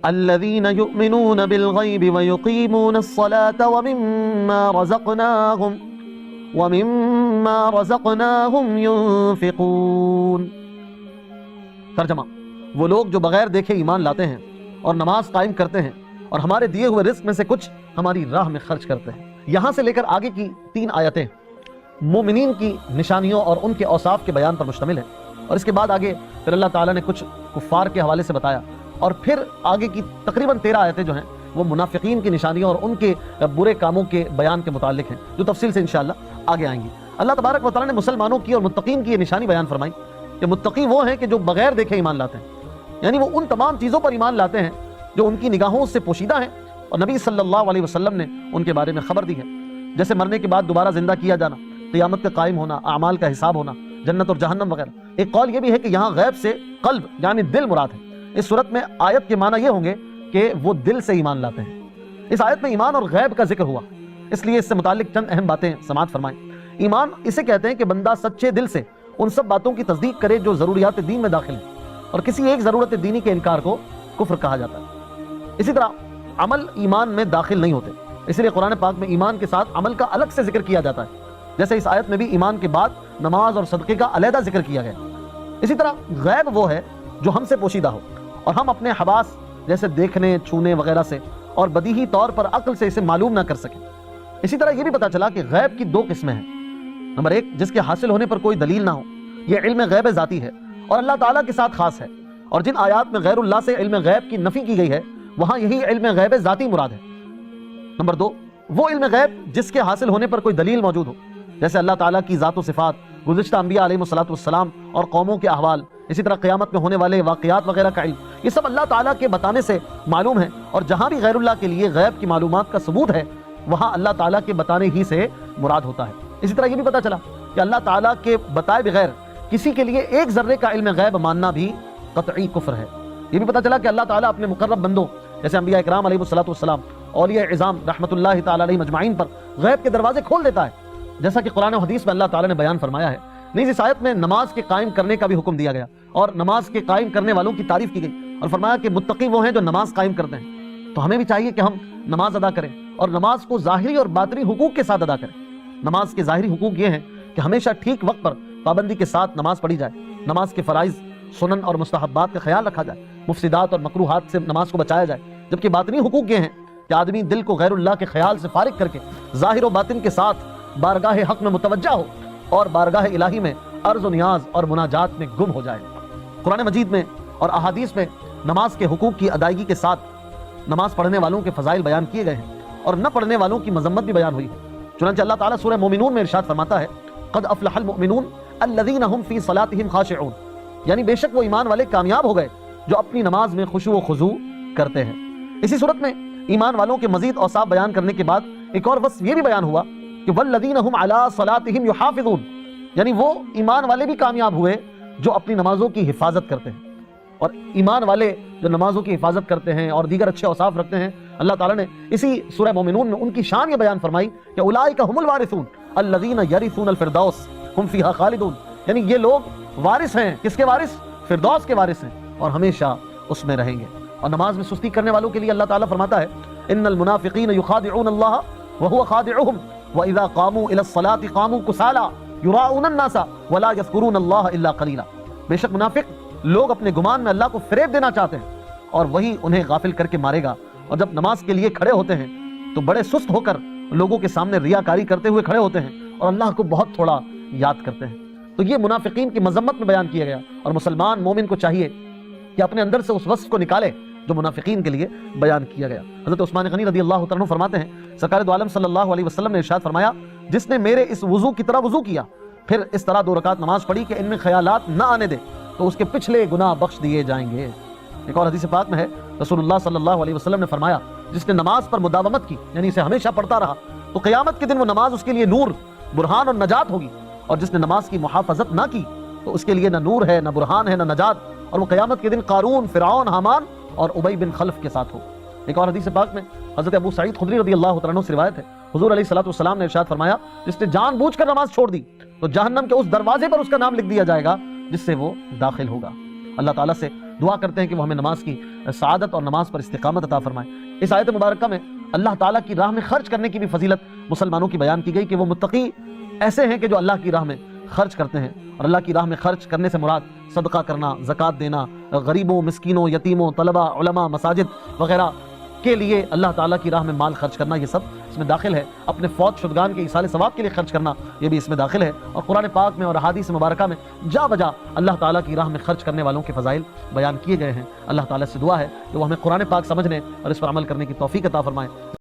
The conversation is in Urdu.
الذین یؤمنون بالغیب ویقیمون الصلاة ومما رزقناہم ينفقون۔ ترجمہ: وہ لوگ جو بغیر دیکھے ایمان لاتے ہیں اور نماز قائم کرتے ہیں اور ہمارے دیے ہوئے رزق میں سے کچھ ہماری راہ میں خرچ کرتے ہیں۔ یہاں سے لے کر آگے کی 3 آیتیں مومنین کی نشانیوں اور ان کے اوصاف کے بیان پر مشتمل ہیں، اور اس کے بعد آگے پھر اللہ تعالیٰ نے کچھ کفار کے حوالے سے بتایا، اور پھر آگے کی تقریباً 13 آیتیں جو ہیں وہ منافقین کی نشانیوں اور ان کے برے کاموں کے بیان کے متعلق ہیں، جو تفصیل سے انشاءاللہ آگے آئیں گی۔ اللہ تبارک و تعالیٰ نے مسلمانوں کی اور متقین کی یہ نشانی بیان فرمائی کہ متقی وہ ہیں کہ جو بغیر دیکھے ایمان لاتے ہیں، یعنی وہ ان تمام چیزوں پر ایمان لاتے ہیں جو ان کی نگاہوں سے پوشیدہ ہیں اور نبی صلی اللہ علیہ وسلم نے ان کے بارے میں خبر دی ہے، جیسے مرنے کے بعد دوبارہ زندہ کیا جانا، قیامت کا قائم ہونا، اعمال کا حساب ہونا، جنت اور جہنم وغیرہ۔ ایک قول یہ بھی ہے کہ یہاں غیب سے قلب یعنی دل مراد ہے۔ اس صورت میں آیت کے معنی یہ ہوں گے کہ وہ دل سے ایمان لاتے ہیں۔ اس آیت میں ایمان اور غیب کا ذکر ہوا، اس لیے اس سے متعلق چند اہم باتیں سماعت فرمائیں۔ ایمان اسے کہتے ہیں کہ بندہ سچے دل سے ان سب باتوں کی تصدیق کرے جو ضروریات دین میں داخل ہیں، اور کسی ایک ضرورت دینی کے انکار کو کفر کہا جاتا ہے۔ اسی طرح عمل ایمان میں داخل نہیں ہوتے، اس لیے قرآن پاک میں ایمان کے ساتھ عمل کا الگ سے ذکر کیا جاتا ہے، جیسے اس آیت میں بھی ایمان کے بعد نماز اور صدقے کا علیحدہ ذکر کیا گیا۔ اسی طرح غیب وہ ہے جو ہم سے پوشیدہ ہو اور ہم اپنے حواس جیسے دیکھنے، چھونے وغیرہ سے اور بدیہی طور پر عقل سے اسے معلوم نہ کر سکیں۔ اسی طرح یہ بھی پتہ چلا کہ غیب کی 2 قسمیں ہیں۔ نمبر 1، جس کے حاصل ہونے پر کوئی دلیل نہ ہو، یہ علم غیب ذاتی ہے اور اللہ تعالیٰ کے ساتھ خاص ہے، اور جن آیات میں غیر اللہ سے علم غیب کی نفی کی گئی ہے وہاں یہی علم غیب ذاتی مراد ہے۔ نمبر 2، وہ علم غیب جس کے حاصل ہونے پر کوئی دلیل موجود ہو، جیسے اللہ تعالیٰ کی ذات و صفات، گزشتہ انبیاء علیہ السلام اور قوموں کے احوال، اسی طرح قیامت میں ہونے والے واقعات وغیرہ کا علم، یہ سب اللہ تعالیٰ کے بتانے سے معلوم ہے، اور جہاں بھی غیر اللہ کے لیے غیب کی معلومات کا ثبوت ہے وہاں اللہ تعالیٰ کے بتانے ہی سے مراد ہوتا ہے۔ اسی طرح یہ بھی پتہ چلا کہ اللہ تعالیٰ کے بتائے بغیر کسی کے لیے ایک ذرے کا علم غیب ماننا بھی قطعی کفر ہے۔ یہ بھی پتہ چلا کہ اللہ تعالیٰ اپنے مقرب بندوں جیسے انبیاء اکرام علیہ السلام، اولیاء عظام رحمۃ اللہ تعالیٰ علیہ مجمعین پر غیب کے دروازے کھول دیتا ہے، جیسا کہ قرآن و حدیث میں اللہ تعالیٰ نے بیان فرمایا ہے۔ نیز اس آیت میں نماز کے قائم کرنے کا بھی حکم دیا گیا، اور نماز کے قائم کرنے والوں کی تعریف کی گئی، اور فرمایا کہ متقی وہ ہیں جو نماز قائم کرتے ہیں۔ تو ہمیں بھی چاہیے کہ ہم نماز ادا کریں اور نماز کو ظاہری اور باطنی حقوق کے ساتھ ادا کریں۔ نماز کے ظاہری حقوق یہ ہیں کہ ہمیشہ ٹھیک وقت پر پابندی کے ساتھ نماز پڑھی جائے، نماز کے فرائض، سنن اور مستحبات کا خیال رکھا جائے، مفسدات اور مکروہات سے نماز کو بچایا جائے، جبکہ باطنی حقوق یہ ہیں کہ آدمی دل کو غیر اللہ کے خیال سے فارغ کر کے ظاہر و باطن کے ساتھ بارگاہ حق میں متوجہ ہو اور بارگاہ الہی میں عرض و نیاز اور مناجات میں گم ہو جائے۔ قرآن مجید میں اور احادیث میں نماز کے حقوق کی ادائیگی کے ساتھ نماز پڑھنے والوں کے فضائل بیان کیے گئے ہیں اور نہ پڑھنے والوں کی مذمت بھی بیان ہوئی ہے۔ چنانچہ اللہ تعالیٰ سورہ مومنون میں ارشاد فرماتا ہے، قد افلح المؤمنون الذین هم فی صلاتهم خاشعون، یعنی بے شک وہ ایمان والے کامیاب ہو گئے جو اپنی نماز میں خشوع و خضوع کرتے ہیں۔ اسی صورت میں ایمان والوں کے مزید اوصاف بیان کرنے کے بعد ایک اور وصف یہ بھی بیان ہوا کہ والذین هم علی صلاتهم یحافظون، یعنی وہ ایمان والے بھی کامیاب ہوئے جو اپنی نمازوں کی حفاظت کرتے ہیں۔ اور ایمان والے جو نمازوں کی حفاظت کرتے ہیں اور دیگر اچھے اوصاف رکھتے ہیں، اللہ تعالیٰ نے اسی سورہ مومنون میں ان کی شان یہ بیان فرمائی کہ اولئک هم الوارثون الذین یرثون الفردوس هم فیہا خالدون، یعنی یہ لوگ وارث ہیں، کس کے وارث؟ فردوس کے وارث ہیں اور ہمیشہ اس میں رہیں گے۔ اور نماز میں سستی کرنے والوں کے لیے اللہ تعالیٰ فرماتا ہے، ان المنافقین یخادعون اللہ وهو خادعهم واذا قاموا الى الصلاة قاموا كسالى یراؤون الناس ولا یذکرون اللہ الا قلیلا، بے شک منافق لوگ اپنے گمان میں اللہ کو فریب دینا چاہتے ہیں اور وہی انہیں غافل کر کے مارے گا، اور جب نماز کے لیے کھڑے ہوتے ہیں تو بڑے سست ہو کر لوگوں کے سامنے ریاکاری کرتے ہوئے کھڑے ہوتے ہیں اور اللہ کو بہت تھوڑا یاد کرتے ہیں۔ تو یہ منافقین کی مذمت میں بیان کیا گیا، اور مسلمان مومن کو چاہیے کہ اپنے اندر سے اس وصف کو نکالے جو منافقین کے لیے بیان کیا گیا۔ حضرت عثمان غنی رضی اللہ تعالیٰ عنہ فرماتے ہیں، سرکار دو عالم صلی اللہ علیہ وسلم نے ارشاد فرمایا، جس نے میرے اس وضو کی طرح وضو کیا پھر اس طرح 2 رکعت نماز پڑھی کہ ان میں خیالات نہ آنے دے تو اس کے پچھلے گناہ بخش دیے جائیں گے۔ ایک اور حدیث پاک میں ہے، رسول اللہ صلی اللہ علیہ وسلم نے فرمایا، جس نے نماز پر مداومت کی یعنی اسے ہمیشہ پڑھتا رہا تو قیامت کے دن وہ نماز اس کے لیے نور، برہان اور نجات ہوگی، اور جس نے نماز کی محافظت نہ کی تو اس کے لیے نہ نور ہے، نہ برہان ہے، نہ نجات، اور وہ قیامت کے دن قارون، فرعون، حامان اور ابی بن خلف کے ساتھ ہو۔ ایک اور حدیث پاک میں حضرت ابو سعید خدری رضی اللہ تعالیٰ عنہ سے روایت ہے، حضور علیہ السلام نے ارشاد فرمایا، جس نے جان بوجھ کر نماز چھوڑ دی تو جہنم کے اس دروازے پر اس کا نام لکھ دیا جائے گا جس سے وہ داخل ہوگا۔ اللہ تعالیٰ سے دعا کرتے ہیں کہ وہ ہمیں نماز کی سعادت اور نماز پر استقامت عطا فرمائے۔ اس آیت مبارکہ میں اللہ تعالیٰ کی راہ میں خرچ کرنے کی بھی فضیلت مسلمانوں کی بیان کی گئی کہ وہ متقی ایسے ہیں کہ جو اللہ کی راہ میں خرچ کرتے ہیں، اور اللہ کی راہ میں خرچ کرنے سے مراد صدقہ کرنا، زکوٰۃ دینا، غریبوں، مسکینوں، یتیموں، طلبہ، علماء، مساجد وغیرہ کے لیے اللہ تعالیٰ کی راہ میں مال خرچ کرنا، یہ سب اس میں داخل ہے۔ اپنے فوت شدگان کے ایصال ثواب کے لیے خرچ کرنا، یہ بھی اس میں داخل ہے۔ اور قرآن پاک میں اور احادیث مبارکہ میں جا بجا اللہ تعالیٰ کی راہ میں خرچ کرنے والوں کے فضائل بیان کیے گئے ہیں۔ اللہ تعالیٰ سے دعا ہے کہ وہ ہمیں قرآن پاک سمجھنے اور اس پر عمل کرنے کی توفیق عطا فرمائے۔